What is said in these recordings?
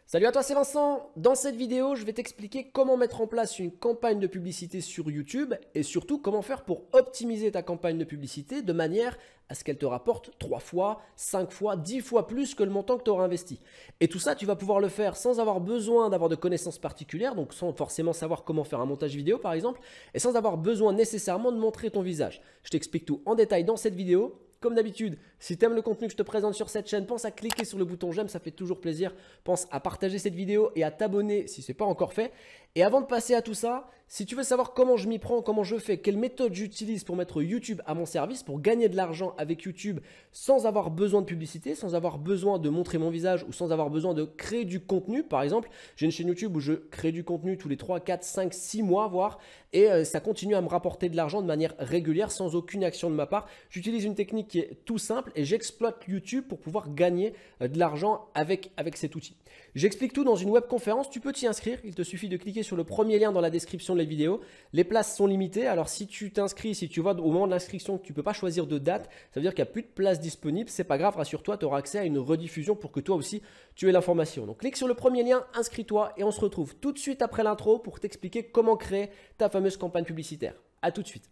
Salut à toi, c'est Vincent. Dans cette vidéo, je vais t'expliquer comment mettre en place une campagne de publicité sur YouTube et surtout comment faire pour optimiser ta campagne de publicité de manière à ce qu'elle te rapporte 3 fois, 5 fois, 10 fois plus que le montant que tu auras investi. Et tout ça, tu vas pouvoir le faire sans avoir besoin d'avoir de connaissances particulières, donc sans forcément savoir comment faire un montage vidéo par exemple, et sans avoir besoin nécessairement de montrer ton visage. Je t'explique tout en détail dans cette vidéo. Comme d'habitude, si tu aimes le contenu que je te présente sur cette chaîne, pense à cliquer sur le bouton j'aime, ça fait toujours plaisir. Pense à partager cette vidéo et à t'abonner si ce n'est pas encore fait. Et avant de passer à tout ça, si tu veux savoir comment je m'y prends, comment je fais, quelle méthode j'utilise pour mettre YouTube à mon service, pour gagner de l'argent avec YouTube sans avoir besoin de publicité, sans avoir besoin de montrer mon visage ou sans avoir besoin de créer du contenu, par exemple, j'ai une chaîne YouTube où je crée du contenu tous les 3, 4, 5, 6 mois voire, et ça continue à me rapporter de l'argent de manière régulière sans aucune action de ma part. J'utilise une technique qui est tout simple et j'exploite YouTube pour pouvoir gagner de l'argent avec cet outil. J'explique tout dans une webconférence, tu peux t'y inscrire, il te suffit de cliquer sur le premier lien dans la description de la vidéo. Les places sont limitées, alors si tu t'inscris, si tu vois au moment de l'inscription que tu ne peux pas choisir de date, ça veut dire qu'il n'y a plus de place disponible, c'est pas grave, rassure-toi, tu auras accès à une rediffusion pour que toi aussi tu aies l'information. Donc clique sur le premier lien, inscris-toi et on se retrouve tout de suite après l'intro pour t'expliquer comment créer ta fameuse campagne publicitaire. A tout de suite.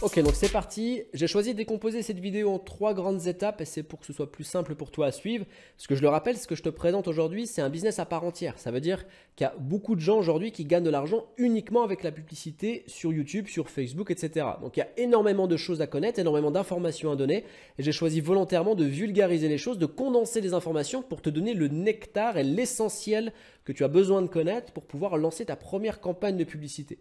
Ok, donc c'est parti. J'ai choisi de décomposer cette vidéo en 3 grandes étapes et c'est pour que ce soit plus simple pour toi à suivre. Parce que je le rappelle, ce que je te présente aujourd'hui, c'est un business à part entière. Ça veut dire qu'il y a beaucoup de gens aujourd'hui qui gagnent de l'argent uniquement avec la publicité sur YouTube, sur Facebook, etc. Donc il y a énormément de choses à connaître, énormément d'informations à donner. Et j'ai choisi volontairement de vulgariser les choses, de condenser les informations pour te donner le nectar et l'essentiel que tu as besoin de connaître pour pouvoir lancer ta première campagne de publicité.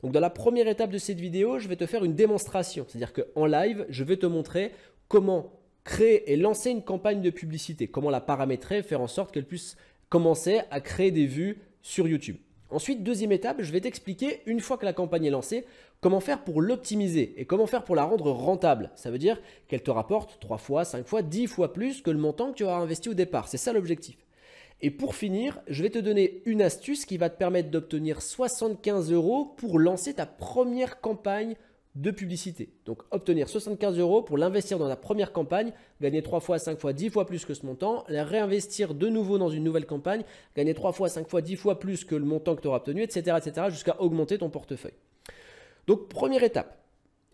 Donc dans la première étape de cette vidéo, je vais te faire une démonstration. C'est-à-dire qu'en live, je vais te montrer comment créer et lancer une campagne de publicité, comment la paramétrer, faire en sorte qu'elle puisse commencer à créer des vues sur YouTube. Ensuite, deuxième étape, je vais t'expliquer, une fois que la campagne est lancée, comment faire pour l'optimiser et comment faire pour la rendre rentable. Ça veut dire qu'elle te rapporte 3 fois, 5 fois, 10 fois plus que le montant que tu auras investi au départ. C'est ça l'objectif. Et pour finir, je vais te donner une astuce qui va te permettre d'obtenir 75 € pour lancer ta première campagne de publicité. Donc obtenir 75 € pour l'investir dans ta première campagne, gagner 3 fois, 5 fois, 10 fois plus que ce montant, la réinvestir de nouveau dans une nouvelle campagne, gagner 3 fois, 5 fois, 10 fois plus que le montant que tu auras obtenu, etc. jusqu'à augmenter ton portefeuille. Donc première étape,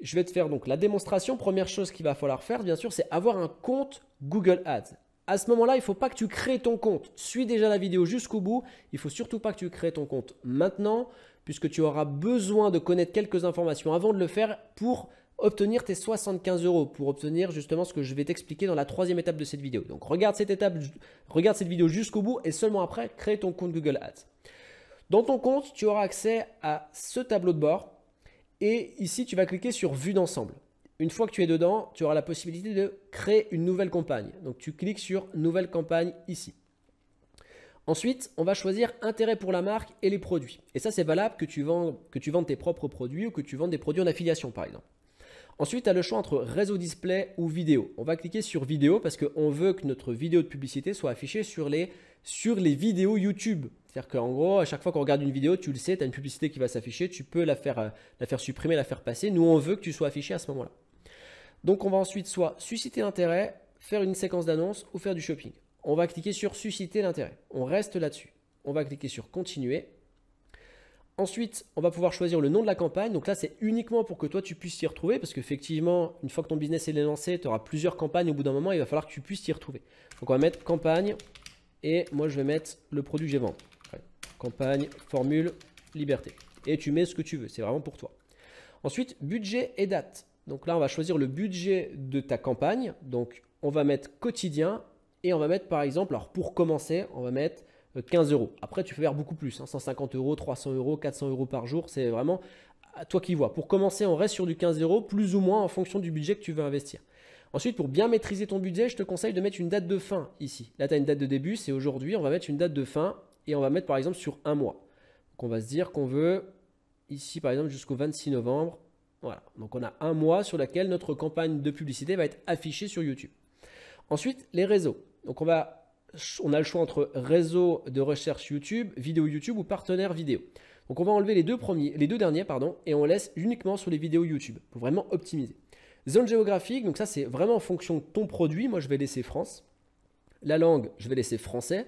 je vais te faire donc la démonstration. Première chose qu'il va falloir faire, bien sûr, c'est avoir un compte Google Ads. À ce moment-là, il ne faut pas que tu crées ton compte. Suis déjà la vidéo jusqu'au bout. Il ne faut surtout pas que tu crées ton compte maintenant puisque tu auras besoin de connaître quelques informations avant de le faire pour obtenir tes 75 €, pour obtenir justement ce que je vais t'expliquer dans la troisième étape de cette vidéo. Donc, regarde cette vidéo jusqu'au bout et seulement après, crée ton compte Google Ads. Dans ton compte, tu auras accès à ce tableau de bord et ici, tu vas cliquer sur Vue d'ensemble. Une fois que tu es dedans, tu auras la possibilité de créer une nouvelle campagne. Donc, tu cliques sur Nouvelle campagne ici. Ensuite, on va choisir Intérêt pour la marque et les produits. Et ça, c'est valable que tu vendes tes propres produits ou que tu vendes des produits en affiliation, par exemple. Ensuite, tu as le choix entre réseau display ou vidéo. On va cliquer sur vidéo parce qu'on veut que notre vidéo de publicité soit affichée sur les vidéos YouTube. C'est-à-dire qu'en gros, à chaque fois qu'on regarde une vidéo, tu le sais, tu as une publicité qui va s'afficher, tu peux la faire supprimer, la faire passer. Nous, on veut que tu sois affiché à ce moment-là. Donc, on va ensuite soit susciter l'intérêt, faire une séquence d'annonces ou faire du shopping. On va cliquer sur susciter l'intérêt. On reste là-dessus. On va cliquer sur continuer. Ensuite, on va pouvoir choisir le nom de la campagne. Donc là, c'est uniquement pour que toi, tu puisses t'y retrouver parce qu'effectivement, une fois que ton business est lancé, tu auras plusieurs campagnes. Au bout d'un moment, il va falloir que tu puisses t'y retrouver. Donc, on va mettre campagne et moi, je vais mettre le produit que j'ai vendu. Campagne, formule, liberté. Et tu mets ce que tu veux. C'est vraiment pour toi. Ensuite, budget et date. Donc là, on va choisir le budget de ta campagne. Donc, on va mettre quotidien et on va mettre par exemple, alors pour commencer, on va mettre 15 €. Après, tu peux faire beaucoup plus, 150 €, 300 €, 400 € par jour. C'est vraiment à toi qui vois. Pour commencer, on reste sur du 15 € plus ou moins en fonction du budget que tu veux investir. Ensuite, pour bien maîtriser ton budget, je te conseille de mettre une date de fin ici. Là, tu as une date de début, c'est aujourd'hui. On va mettre une date de fin et on va mettre par exemple sur un mois. Donc, on va se dire qu'on veut ici par exemple jusqu'au 26 novembre. Voilà, donc on a un mois sur lequel notre campagne de publicité va être affichée sur YouTube. Ensuite, les réseaux. Donc on a le choix entre réseau de recherche YouTube, vidéo YouTube ou partenaire vidéo. Donc on va enlever les deux derniers pardon, et on laisse uniquement sur les vidéos YouTube pour vraiment optimiser. Zone géographique, donc ça c'est vraiment en fonction de ton produit. Moi je vais laisser France. La langue, je vais laisser français.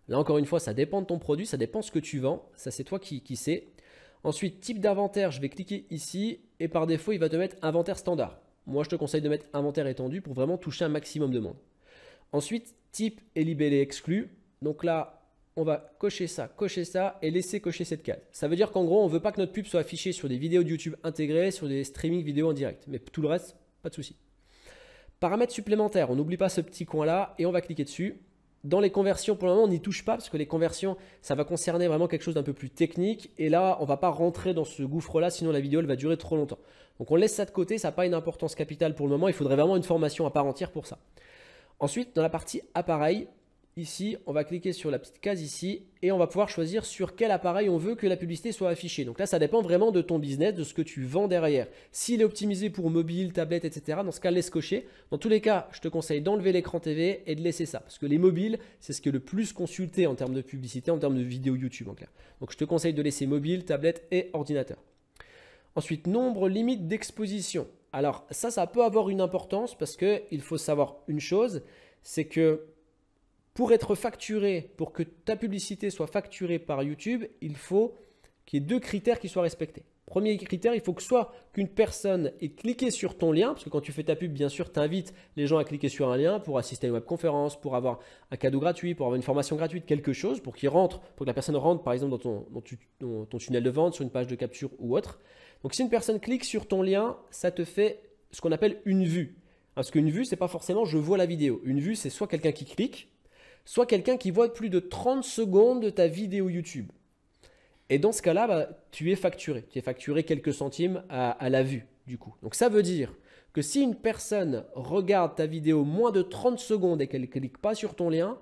Là encore une fois, ça dépend de ton produit, ça dépend de ce que tu vends. Ça c'est toi qui sais. Ensuite, type d'inventaire, je vais cliquer ici et par défaut, il va te mettre inventaire standard. Moi, je te conseille de mettre inventaire étendu pour vraiment toucher un maximum de monde. Ensuite, type et libellé exclu. Donc là, on va cocher ça et laisser cocher cette case. Ça veut dire qu'en gros, on ne veut pas que notre pub soit affichée sur des vidéos de YouTube intégrées, sur des streaming vidéo en direct. Mais tout le reste, pas de souci. Paramètres supplémentaires, on n'oublie pas ce petit coin-là et on va cliquer dessus. Dans les conversions, pour le moment, on n'y touche pas parce que les conversions, ça va concerner vraiment quelque chose d'un peu plus technique. Et là, on ne va pas rentrer dans ce gouffre-là, sinon la vidéo elle va durer trop longtemps. Donc on laisse ça de côté, ça n'a pas une importance capitale pour le moment. Il faudrait vraiment une formation à part entière pour ça. Ensuite, dans la partie appareil, ici, on va cliquer sur la petite case ici et on va pouvoir choisir sur quel appareil on veut que la publicité soit affichée. Donc là, ça dépend vraiment de ton business, de ce que tu vends derrière. S'il est optimisé pour mobile, tablette, etc., dans ce cas, laisse cocher. Dans tous les cas, je te conseille d'enlever l'écran TV et de laisser ça. Parce que les mobiles, c'est ce qui est le plus consulté en termes de publicité, en termes de vidéos YouTube en clair. Donc je te conseille de laisser mobile, tablette et ordinateur. Ensuite, nombre limite d'exposition. Alors ça peut avoir une importance parce qu'il faut savoir une chose, c'est que pour être facturé, pour que ta publicité soit facturée par YouTube, il faut qu'il y ait deux critères qui soient respectés. Premier critère, il faut que soit qu'une personne ait cliqué sur ton lien, parce que quand tu fais ta pub, bien sûr, tu invites les gens à cliquer sur un lien pour assister à une webconférence, pour avoir un cadeau gratuit, pour avoir une formation gratuite, quelque chose, pour qu'ils rentrent, pour que la personne rentre par exemple dans ton tunnel de vente, sur une page de capture ou autre. Donc si une personne clique sur ton lien, ça te fait ce qu'on appelle une vue. Parce qu'une vue, ce n'est pas forcément je vois la vidéo. Une vue, c'est soit quelqu'un qui clique, soit quelqu'un qui voit plus de 30 secondes de ta vidéo YouTube. Et dans ce cas-là, tu es facturé. Tu es facturé quelques centimes à la vue du coup. Donc ça veut dire que si une personne regarde ta vidéo moins de 30 secondes et qu'elle ne clique pas sur ton lien,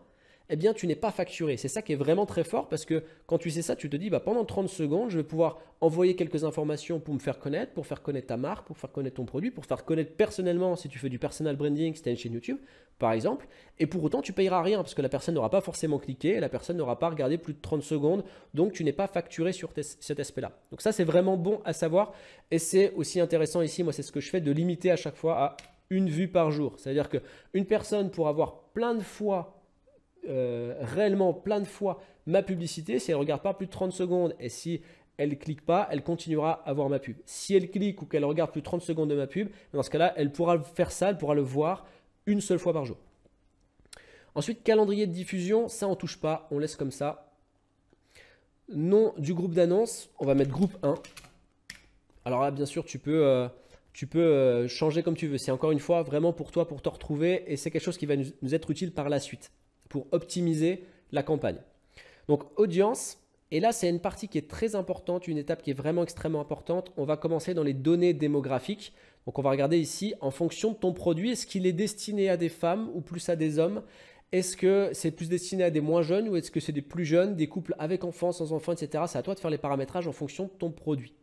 eh bien tu n'es pas facturé. C'est ça qui est vraiment très fort parce que quand tu sais ça, tu te dis pendant 30 secondes, je vais pouvoir envoyer quelques informations pour me faire connaître, pour faire connaître ta marque, pour faire connaître ton produit, pour faire connaître personnellement si tu fais du personal branding, si tu as une chaîne YouTube par exemple. Et pour autant, tu ne payeras rien parce que la personne n'aura pas forcément cliqué et la personne n'aura pas regardé plus de 30 secondes. Donc tu n'es pas facturé sur cet aspect-là. Donc ça, c'est vraiment bon à savoir et c'est aussi intéressant ici. Moi, c'est ce que je fais de limiter à chaque fois à une vue par jour. C'est-à-dire qu'une personne pour avoir plein de fois réellement plein de fois ma publicité, si elle ne regarde pas plus de 30 secondes et si elle ne clique pas, elle continuera à voir ma pub. Si elle clique ou qu'elle regarde plus de 30 secondes de ma pub, dans ce cas-là, elle pourra faire ça, elle pourra le voir une seule fois par jour. Ensuite, calendrier de diffusion, ça on ne touche pas, on laisse comme ça. Nom du groupe d'annonces, on va mettre groupe 1. Alors là, bien sûr, tu peux changer comme tu veux. C'est encore une fois vraiment pour toi, pour te retrouver et c'est quelque chose qui va nous être utile par la suite pour optimiser la campagne. Donc audience, et là c'est une partie qui est très importante, une étape qui est vraiment extrêmement importante. On va commencer dans les données démographiques. Donc on va regarder ici en fonction de ton produit, est-ce qu'il est destiné à des femmes ou plus à des hommes? Est-ce que c'est plus destiné à des moins jeunes ou est-ce que c'est des plus jeunes, des couples avec enfants, sans enfants, etc. C'est à toi de faire les paramétrages en fonction de ton produit.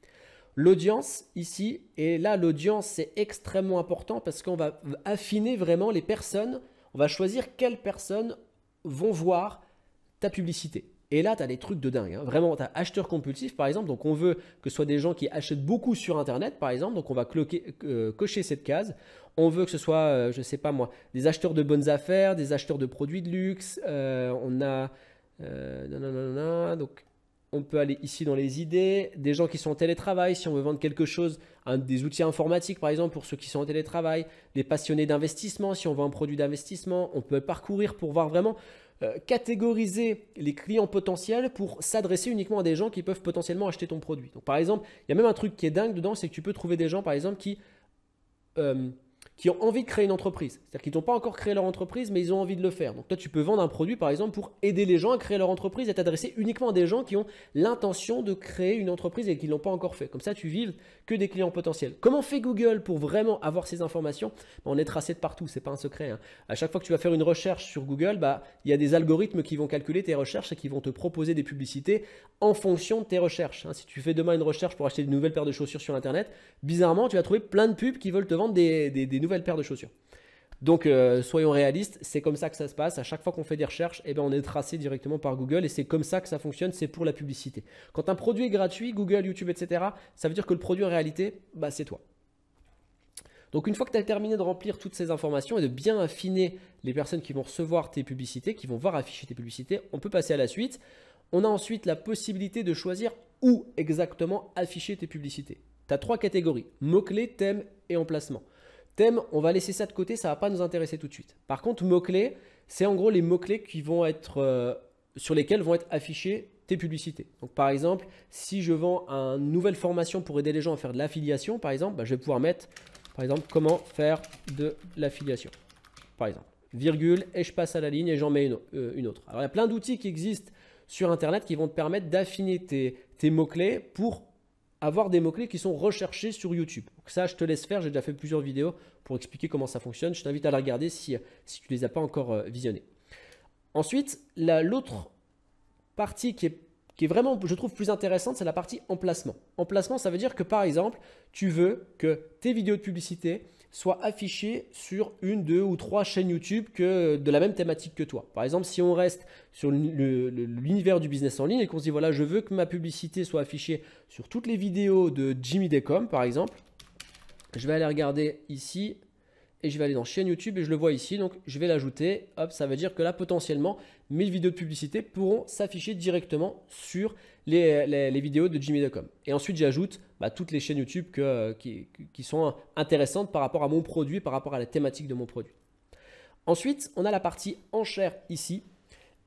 L'audience ici, et là l'audience c'est extrêmement important parce qu'on va affiner vraiment les personnes, on va choisir quelles personnes vont voir ta publicité. Et là, tu as des trucs de dingue. Hein. Vraiment, tu as acheteur compulsif, par exemple. Donc, on veut que ce soit des gens qui achètent beaucoup sur Internet, par exemple. Donc, on va cocher cette case. On veut que ce soit, je ne sais pas moi, des acheteurs de bonnes affaires, des acheteurs de produits de luxe. On a… donc, on peut aller ici dans les idées. Des gens qui sont en télétravail, si on veut vendre quelque chose, des outils informatiques, par exemple, pour ceux qui sont en télétravail. Les passionnés d'investissement, si on vend un produit d'investissement. On peut parcourir pour voir vraiment… catégoriser les clients potentiels pour s'adresser uniquement à des gens qui peuvent potentiellement acheter ton produit. Donc, par exemple, il y a même un truc qui est dingue dedans, c'est que tu peux trouver des gens, par exemple, qui ont envie de créer une entreprise. C'est-à-dire qu'ils n'ont pas encore créé leur entreprise, mais ils ont envie de le faire. Donc, toi, tu peux vendre un produit, par exemple, pour aider les gens à créer leur entreprise et t'adresser uniquement à des gens qui ont l'intention de créer une entreprise et qui ne l'ont pas encore fait. Comme ça, tu vives que des clients potentiels. Comment fait Google pour vraiment avoir ces informations? On est tracé de partout, ce n'est pas un secret. Hein. À chaque fois que tu vas faire une recherche sur Google, il y a des algorithmes qui vont calculer tes recherches et qui vont te proposer des publicités en fonction de tes recherches. Hein. Si tu fais demain une recherche pour acheter une nouvelle paire de chaussures sur Internet, bizarrement, tu vas trouver plein de pubs qui veulent te vendre des nouvelles paires de chaussures. Donc, soyons réalistes, c'est comme ça que ça se passe. À chaque fois qu'on fait des recherches, eh ben, on est tracé directement par Google et c'est comme ça que ça fonctionne, c'est pour la publicité. Quand un produit est gratuit, Google, YouTube, etc., ça veut dire que le produit en réalité, bah, c'est toi. Donc, une fois que tu as terminé de remplir toutes ces informations et de bien affiner les personnes qui vont recevoir tes publicités, qui vont voir afficher tes publicités, on peut passer à la suite. On a ensuite la possibilité de choisir où exactement afficher tes publicités. Tu as 3 catégories, mots-clés, thèmes et emplacement. Thème, on va laisser ça de côté, ça ne va pas nous intéresser tout de suite. Par contre, mots-clés, c'est en gros les mots-clés qui vont être, sur lesquels vont être affichées tes publicités. Donc, par exemple, si je vends une nouvelle formation pour aider les gens à faire de l'affiliation, par exemple, bah, je vais pouvoir mettre, par exemple, comment faire de l'affiliation, par exemple, virgule, et je passe à la ligne et j'en mets une autre. Alors, il y a plein d'outils qui existent sur Internet qui vont te permettre d'affiner tes mots-clés pour avoir des mots-clés qui sont recherchés sur YouTube. Donc ça, je te laisse faire. J'ai déjà fait plusieurs vidéos pour expliquer comment ça fonctionne. Je t'invite à la regarder si tu ne les as pas encore visionnées. Ensuite, l'autre partie qui est vraiment, je trouve, plus intéressante, c'est la partie emplacement. Emplacement, ça veut dire que, par exemple, tu veux que tes vidéos de publicité soient affichées sur 1, 2 ou 3 chaînes YouTube de la même thématique que toi. Par exemple, si on reste sur l'univers du business en ligne et qu'on se dit, voilà, je veux que ma publicité soit affichée sur toutes les vidéos de Jimmy Decom, par exemple, je vais aller regarder ici et je vais aller dans chaîne YouTube et je le vois ici, donc je vais l'ajouter. Hop, ça veut dire que là, potentiellement, mes vidéos de publicité pourront s'afficher directement sur les vidéos de Jimmy Decom. Et ensuite, j'ajoute toutes les chaînes YouTube qui sont intéressantes par rapport à mon produit, par rapport à la thématique de mon produit. Ensuite, on a la partie enchère ici.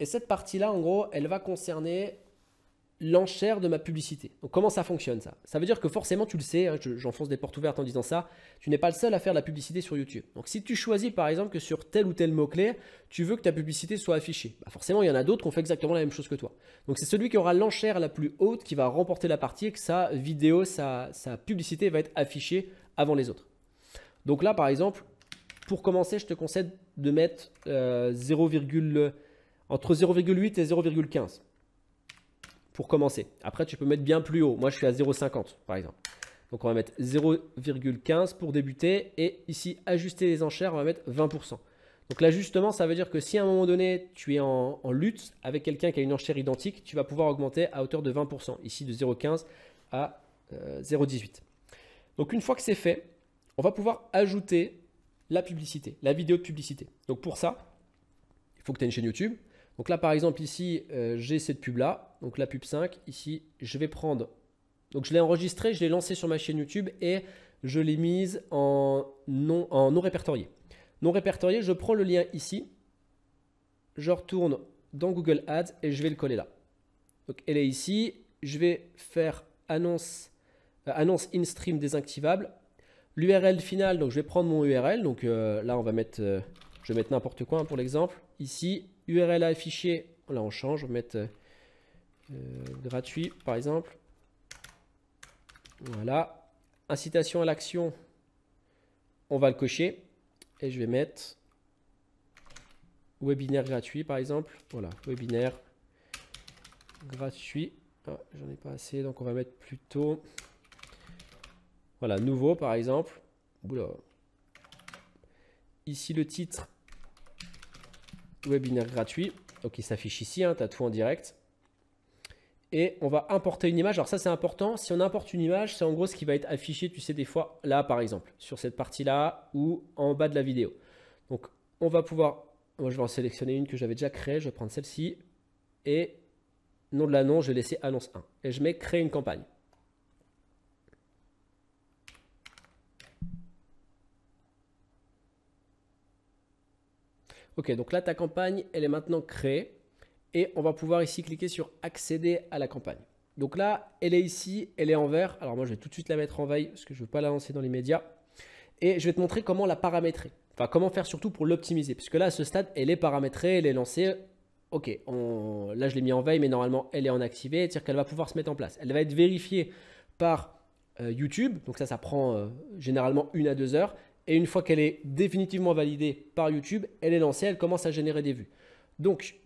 Et cette partie-là, en gros, elle va concerner l'enchère de ma publicité. Donc, comment ça fonctionne ça? Ça veut dire que forcément, tu le sais, hein, j'enfonce des portes ouvertes en disant ça, tu n'es pas le seul à faire de la publicité sur YouTube. Donc, si tu choisis par exemple que sur tel ou tel mot-clé, tu veux que ta publicité soit affichée, forcément, il y en a d'autres qui ont fait exactement la même chose que toi. Donc, c'est celui qui aura l'enchère la plus haute qui va remporter la partie et que sa vidéo, sa publicité va être affichée avant les autres. Donc là, par exemple, pour commencer, je te conseille de mettre entre 0,8 et 0,15. Pour commencer. Après, tu peux mettre bien plus haut. Moi, je suis à 0,50 par exemple. Donc, on va mettre 0,15 pour débuter. Et ici, ajuster les enchères, on va mettre 20%. Donc, l'ajustement, ça veut dire que si à un moment donné, tu es en lutte avec quelqu'un qui a une enchère identique, tu vas pouvoir augmenter à hauteur de 20%. Ici, de 0,15 à 0,18. Donc, une fois que c'est fait, on va pouvoir ajouter la publicité, la vidéo de publicité. Donc, pour ça, il faut que tu aies une chaîne YouTube. Donc là, par exemple, ici, j'ai cette pub-là, donc la pub 5. Ici, je vais prendre, donc je l'ai enregistrée, je l'ai lancée sur ma chaîne YouTube et je l'ai mise en non répertorié. Non répertorié, je prends le lien ici, je retourne dans Google Ads et je vais le coller là. Donc elle est ici, je vais faire annonce in-stream désactivable. L'URL finale, donc je vais prendre mon URL, donc là on va mettre, je vais mettre n'importe quoi pour l'exemple. Ici, URL à afficher, là on change, on va mettre gratuit par exemple. Voilà. Incitation à l'action, on va le cocher. Et je vais mettre webinaire gratuit par exemple. Voilà, webinaire gratuit. Ah, j'en ai pas assez, donc on va mettre plutôt, voilà, nouveau par exemple. Oula. Ici le titre, webinaire gratuit. Donc il s'affiche ici, hein, tu as tout en direct. Et on va importer une image. Alors ça c'est important, si on importe une image, c'est en gros ce qui va être affiché, tu sais, des fois là par exemple, sur cette partie-là ou en bas de la vidéo. Donc on va pouvoir, moi je vais en sélectionner une que j'avais déjà créée, je vais prendre celle-ci. Et nom de l'annonce, je vais laisser annonce 1. Et je mets créer une campagne. Ok, donc là ta campagne, elle est maintenant créée. Et on va pouvoir ici cliquer sur accéder à la campagne. Donc là, elle est ici, elle est en vert. Alors moi, je vais tout de suite la mettre en veille parce que je ne veux pas la lancer dans les médias. Et je vais te montrer comment la paramétrer. Enfin, comment faire surtout pour l'optimiser. Puisque là, à ce stade, elle est paramétrée, elle est lancée. Ok, là, je l'ai mis en veille, mais normalement, elle est en activé. C'est-à-dire qu'elle va pouvoir se mettre en place. Elle va être vérifiée par YouTube. Donc ça prend généralement 1 à 2 heures. Et une fois qu'elle est définitivement validée par YouTube, elle est lancée, elle commence à générer des vues. Donc,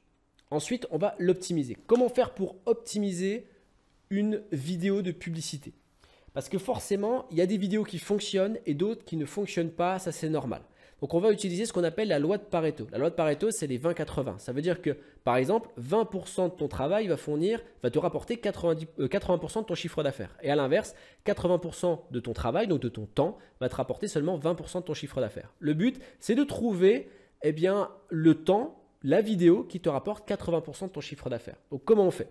ensuite, on va l'optimiser. Comment faire pour optimiser une vidéo de publicité? Parce que forcément, il y a des vidéos qui fonctionnent et d'autres qui ne fonctionnent pas, ça c'est normal. Donc, on va utiliser ce qu'on appelle la loi de Pareto. La loi de Pareto, c'est les 20-80. Ça veut dire que, par exemple, 20% de ton travail va te rapporter 80% de ton chiffre d'affaires. Et à l'inverse, 80% de ton travail, donc de ton temps, va te rapporter seulement 20% de ton chiffre d'affaires. Le but, c'est de trouver le temps, la vidéo qui te rapporte 80% de ton chiffre d'affaires. Donc, comment on fait?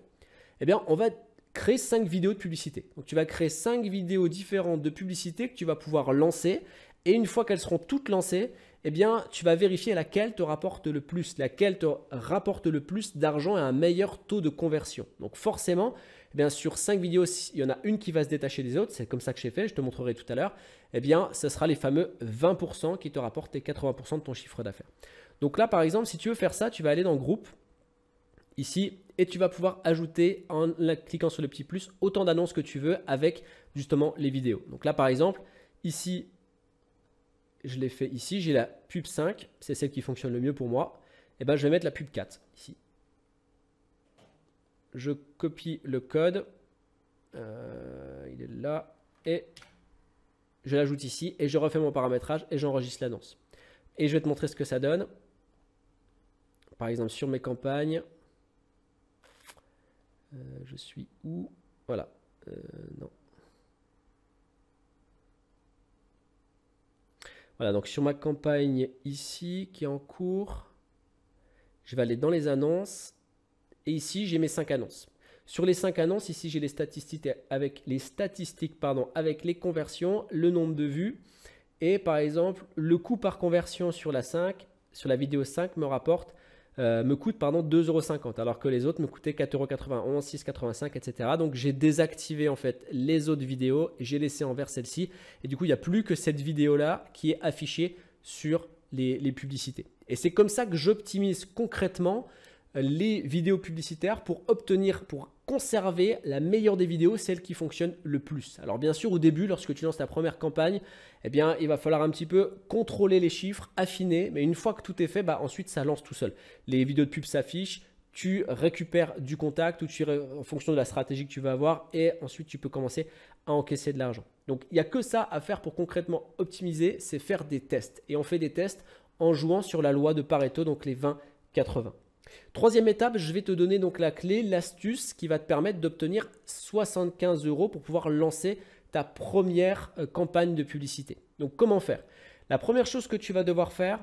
On va créer 5 vidéos de publicité. Donc, tu vas créer 5 vidéos différentes de publicité que tu vas pouvoir lancer. Et une fois qu'elles seront toutes lancées, tu vas vérifier laquelle te rapporte le plus, laquelle te rapporte le plus d'argent et un meilleur taux de conversion. Donc, forcément, sur 5 vidéos, il y en a une qui va se détacher des autres. C'est comme ça que j'ai fait, je te montrerai tout à l'heure. Ce sera les fameux 20% qui te rapportent tes 80% de ton chiffre d'affaires. Donc là, par exemple, si tu veux faire ça, tu vas aller dans Groupe, ici, et tu vas pouvoir ajouter en cliquant sur le petit plus autant d'annonces que tu veux avec justement les vidéos. Donc là, par exemple, ici, je l'ai fait ici, j'ai la pub 5, c'est celle qui fonctionne le mieux pour moi. Je vais mettre la pub 4 ici. Je copie le code, il est là, et je l'ajoute ici, et je refais mon paramétrage et j'enregistre l'annonce. Et je vais te montrer ce que ça donne. Par exemple, sur mes campagnes, je suis où? Voilà, non. Voilà, donc sur ma campagne ici, qui est en cours, je vais aller dans les annonces, et ici, j'ai mes 5 annonces. Sur les 5 annonces, ici, j'ai les statistiques avec les conversions, le nombre de vues, et par exemple, le coût par conversion sur la vidéo 5 me coûte 2,50 €, alors que les autres me coûtaient 4,91 €, 6,85 €, etc. Donc, j'ai désactivé en fait les autres vidéos et j'ai laissé en vert celle-ci. Et du coup, il n'y a plus que cette vidéo-là qui est affichée sur les publicités. Et c'est comme ça que j'optimise concrètement les vidéos publicitaires pour conserver la meilleure des vidéos, celle qui fonctionne le plus. Alors bien sûr, au début, lorsque tu lances ta première campagne, il va falloir un petit peu contrôler les chiffres, affiner, mais une fois que tout est fait, ensuite ça lance tout seul. Les vidéos de pub s'affichent, tu récupères du contact en fonction de la stratégie que tu vas avoir et ensuite tu peux commencer à encaisser de l'argent. Donc il n'y a que ça à faire pour concrètement optimiser, c'est faire des tests. Et on fait des tests en jouant sur la loi de Pareto, donc les 20-80. Troisième étape, je vais te donner donc la clé, l'astuce qui va te permettre d'obtenir 75 € pour pouvoir lancer ta première campagne de publicité. Donc comment faire? La première chose que tu vas devoir faire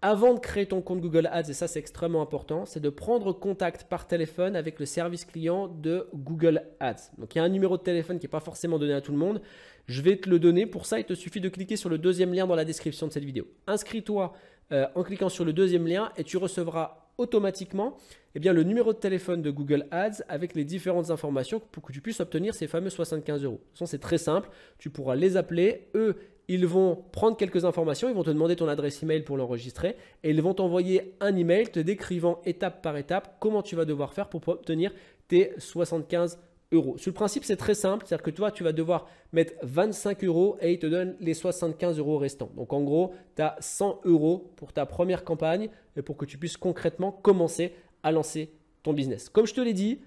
avant de créer ton compte Google Ads, et ça c'est extrêmement important, c'est de prendre contact par téléphone avec le service client de Google Ads. Donc il y a un numéro de téléphone qui n'est pas forcément donné à tout le monde. Je vais te le donner. Pour ça, il te suffit de cliquer sur le deuxième lien dans la description de cette vidéo. Inscris-toi en cliquant sur le deuxième lien et tu recevras automatiquement le numéro de téléphone de Google Ads avec les différentes informations pour que tu puisses obtenir ces fameux 75 €. De toute façon, c'est très simple. Tu pourras les appeler. Eux, ils vont prendre quelques informations. Ils vont te demander ton adresse email pour l'enregistrer et ils vont t'envoyer un email te décrivant étape par étape comment tu vas devoir faire pour obtenir tes 75 €. Sur le principe, c'est très simple. C'est-à-dire que toi, tu vas devoir mettre 25 € et ils te donnent les 75 € restants. Donc, en gros, tu as 100 € pour ta première campagne et pour que tu puisses concrètement commencer à lancer ton business. Comme je te l'ai dit,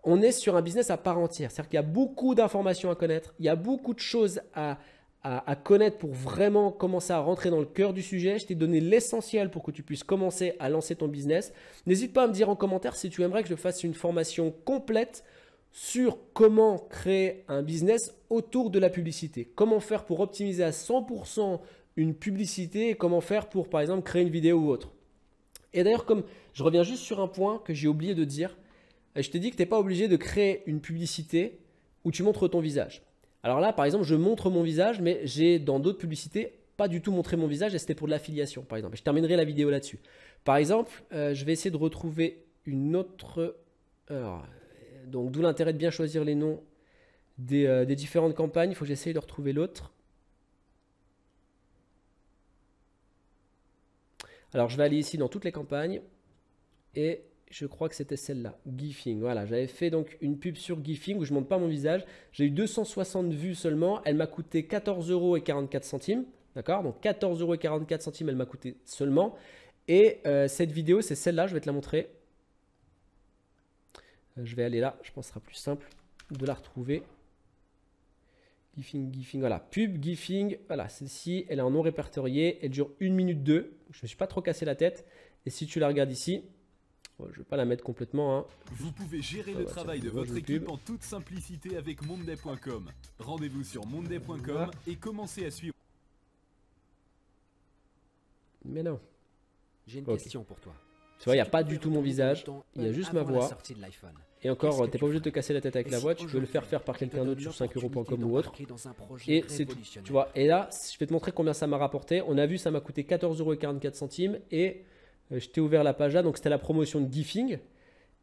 on est sur un business à part entière. C'est-à-dire qu'il y a beaucoup d'informations à connaître. Il y a beaucoup de choses à connaître pour vraiment commencer à rentrer dans le cœur du sujet. Je t'ai donné l'essentiel pour que tu puisses commencer à lancer ton business. N'hésite pas à me dire en commentaire si tu aimerais que je fasse une formation complète sur comment créer un business autour de la publicité. Comment faire pour optimiser à 100% une publicité et comment faire pour, par exemple, créer une vidéo ou autre. Et d'ailleurs, comme je reviens juste sur un point que j'ai oublié de dire, je t'ai dit que tu n'es pas obligé de créer une publicité où tu montres ton visage. Alors là, par exemple, je montre mon visage, mais j'ai dans d'autres publicités pas du tout montré mon visage et c'était pour de l'affiliation, par exemple. Je terminerai la vidéo là-dessus. Par exemple, je vais essayer de retrouver une autre… Donc, d'où l'intérêt de bien choisir les noms des différentes campagnes. Il faut que j'essaye de retrouver l'autre. Alors, je vais aller ici dans toutes les campagnes. Et je crois que c'était celle-là, Gifing. Voilà, j'avais fait donc une pub sur Gifing où je ne montre pas mon visage. J'ai eu 260 vues seulement. Elle m'a coûté 14,44 €. D'accord? Donc, 14,44 €, elle m'a coûté seulement. Et cette vidéo, c'est celle-là. Je vais te la montrer. Je vais aller là, je pense que ce sera plus simple de la retrouver. GIFing, voilà. Pub, GIFing, voilà. Celle-ci, elle est en non répertorié. Elle dure 1 minute 2. Je ne me suis pas trop cassé la tête. Et si tu la regardes ici, je ne vais pas la mettre complètement. Hein. Vous pouvez gérer le travail de votre équipe en toute simplicité avec monday.com. Rendez-vous sur monday.com et commencez à suivre. Mais non. J'ai une question pour toi. Tu vois, il n'y a pas du tout mon visage. Il y a juste ma voix. Et encore, tu n'es pas obligé de te casser la tête avec la voix. Tu peux le faire par quelqu'un d'autre sur 5€ ou autre. Et c'est tout. Tu vois, et là, je vais te montrer combien ça m'a rapporté. On a vu, ça m'a coûté 14,44 €. Et je t'ai ouvert la page là. Donc, c'était la promotion de GIFing.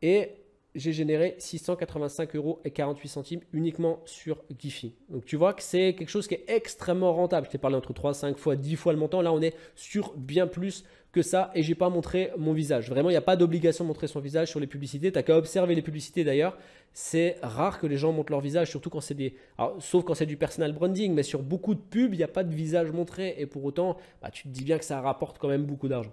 Et j'ai généré 685,48 € uniquement sur GIFing. Donc, tu vois que c'est quelque chose qui est extrêmement rentable. Je t'ai parlé entre 3, 5 fois, 10 fois le montant. Là, on est sur bien plus que ça et j'ai pas montré mon visage. Vraiment, il n'y a pas d'obligation de montrer son visage sur les publicités. Tu n'as qu'à observer les publicités d'ailleurs. C'est rare que les gens montrent leur visage, surtout quand c'est des… Alors, sauf quand c'est du personal branding, mais sur beaucoup de pubs, il n'y a pas de visage montré et pour autant, tu te dis bien que ça rapporte quand même beaucoup d'argent.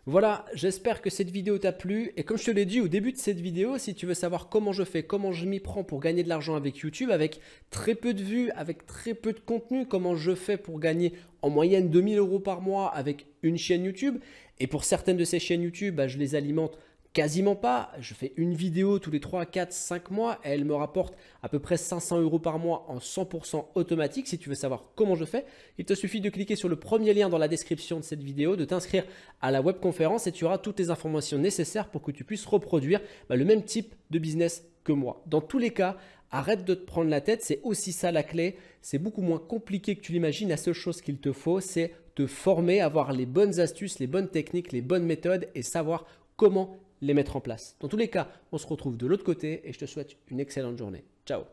Voilà, j'espère que cette vidéo t'a plu et comme je te l'ai dit au début de cette vidéo, si tu veux savoir comment je fais, comment je m'y prends pour gagner de l'argent avec YouTube, avec très peu de vues, avec très peu de contenu, comment je fais pour gagner en moyenne 2 000 € par mois avec une chaîne YouTube et pour certaines de ces chaînes YouTube, je les alimente quasiment pas. Je fais une vidéo tous les 3, 4, 5 mois et elle me rapporte à peu près 500 € par mois en 100% automatique. Si tu veux savoir comment je fais, il te suffit de cliquer sur le premier lien dans la description de cette vidéo, de t'inscrire à la webconférence et tu auras toutes les informations nécessaires pour que tu puisses reproduire le même type de business que moi. Dans tous les cas, arrête de te prendre la tête, c'est aussi ça la clé. C'est beaucoup moins compliqué que tu l'imagines. La seule chose qu'il te faut, c'est te former, avoir les bonnes astuces, les bonnes techniques, les bonnes méthodes et savoir comment les mettre en place. Dans tous les cas, on se retrouve de l'autre côté et je te souhaite une excellente journée. Ciao!